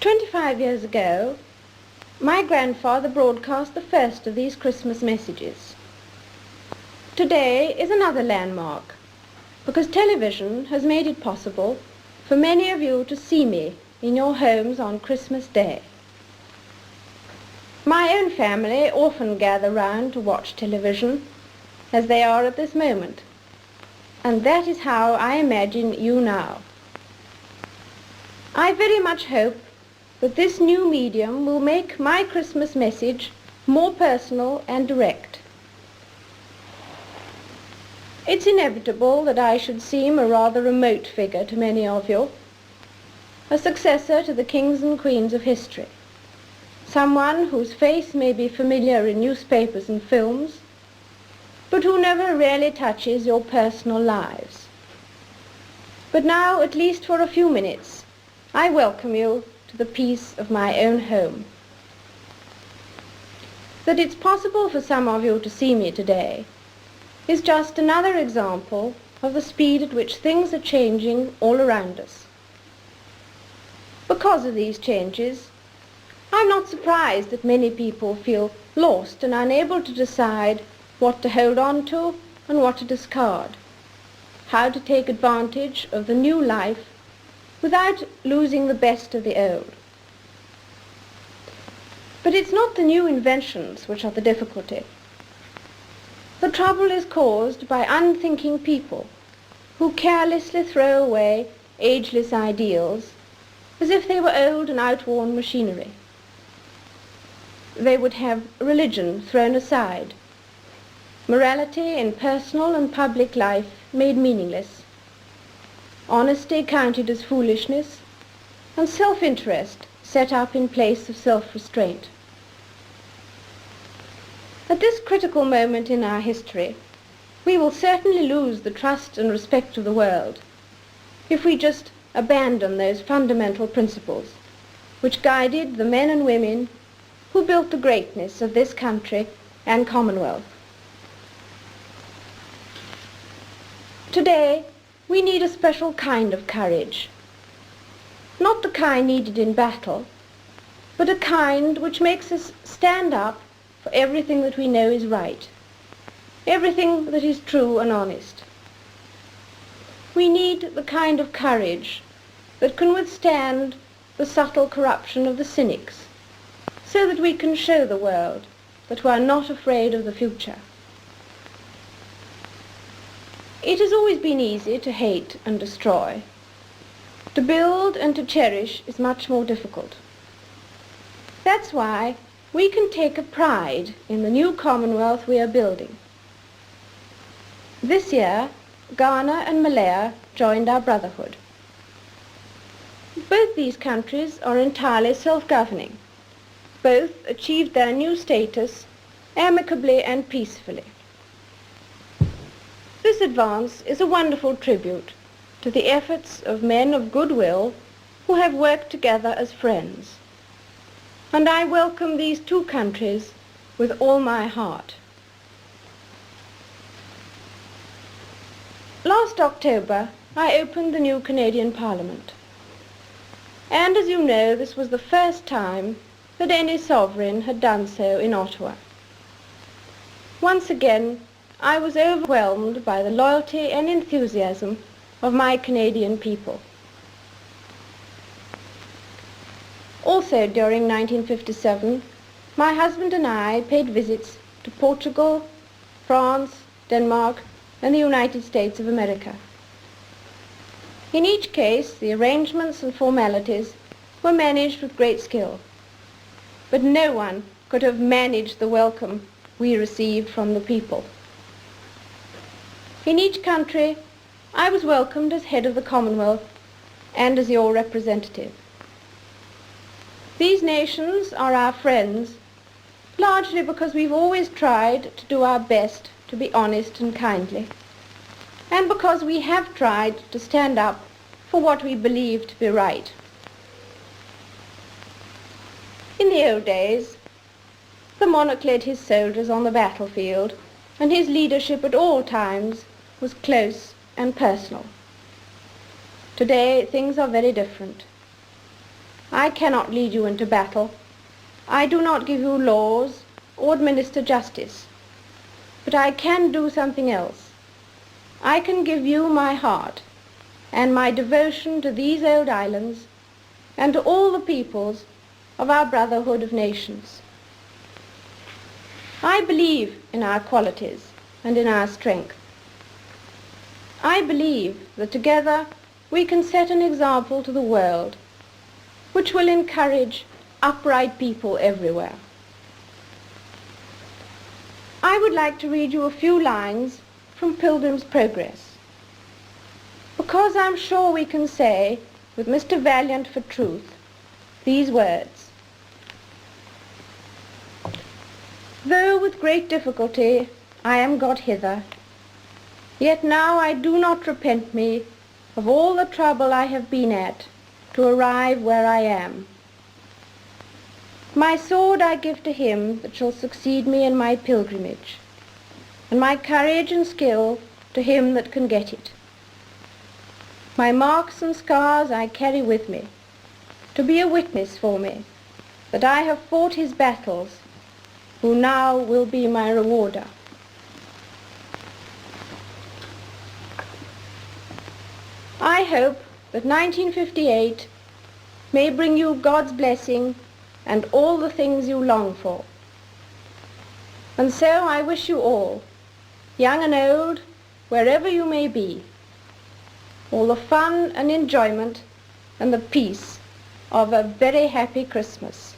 25 years ago, my grandfather broadcast the first of these Christmas messages. Today is another landmark, because television has made it possible for many of you to see me in your homes on Christmas Day. My own family often gather round to watch television, as they are at this moment, and that is how I imagine you now. I very much hope that this new medium will make my Christmas message more personal and direct. It's inevitable that I should seem a rather remote figure to many of you, a successor to the kings and queens of history, someone whose face may be familiar in newspapers and films, but who never really touches your personal lives. But now, at least for a few minutes, I welcome you to the peace of my own home. That it's possible for some of you to see me today is just another example of the speed at which things are changing all around us. Because of these changes, I'm not surprised that many people feel lost and unable to decide what to hold on to and what to discard, how to take advantage of the new life without losing the best of the old. But it's not the new inventions which are the difficulty. The trouble is caused by unthinking people who carelessly throw away ageless ideals as if they were old and outworn machinery. They would have religion thrown aside, morality in personal and public life made meaningless, honesty counted as foolishness, and self-interest set up in place of self-restraint. At this critical moment in our history, we will certainly lose the trust and respect of the world if we just abandon those fundamental principles which guided the men and women who built the greatness of this country and Commonwealth. Today, we need a special kind of courage, not the kind needed in battle, but a kind which makes us stand up for everything that we know is right, everything that is true and honest. We need the kind of courage that can withstand the subtle corruption of the cynics, so that we can show the world that we are not afraid of the future. It has always been easy to hate and destroy. To build and to cherish is much more difficult. That's why we can take a pride in the new Commonwealth we are building. This year, Ghana and Malaya joined our brotherhood. Both these countries are entirely self-governing. Both achieved their new status amicably and peacefully. This advance is a wonderful tribute to the efforts of men of goodwill who have worked together as friends. And I welcome these two countries with all my heart. Last October, I opened the new Canadian Parliament. And as you know, this was the first time that any sovereign had done so in Ottawa. Once again, I was overwhelmed by the loyalty and enthusiasm of my Canadian people. Also during 1957, my husband and I paid visits to Portugal, France, Denmark, and the United States of America. In each case, the arrangements and formalities were managed with great skill, but no one could have managed the welcome we received from the people. In each country, I was welcomed as head of the Commonwealth and as your representative. These nations are our friends, largely because we've always tried to do our best to be honest and kindly, and because we have tried to stand up for what we believe to be right. In the old days, the monarch led his soldiers on the battlefield, and his leadership at all times was close and personal. Today, things are very different. I cannot lead you into battle. I do not give you laws or administer justice. But I can do something else. I can give you my heart and my devotion to these old islands and to all the peoples of our brotherhood of nations. I believe in our qualities and in our strength. I believe that together we can set an example to the world which will encourage upright people everywhere. I would like to read you a few lines from Pilgrim's Progress, because I'm sure we can say, with Mr. Valiant for truth, these words: "Though with great difficulty I am got hither, yet now I do not repent me of all the trouble I have been at to arrive where I am. My sword I give to him that shall succeed me in my pilgrimage, and my courage and skill to him that can get it. My marks and scars I carry with me, to be a witness for me that I have fought his battles, who now will be my rewarder." I hope that 1958 may bring you God's blessing and all the things you long for. And so I wish you all, young and old, wherever you may be, all the fun and enjoyment and the peace of a very happy Christmas.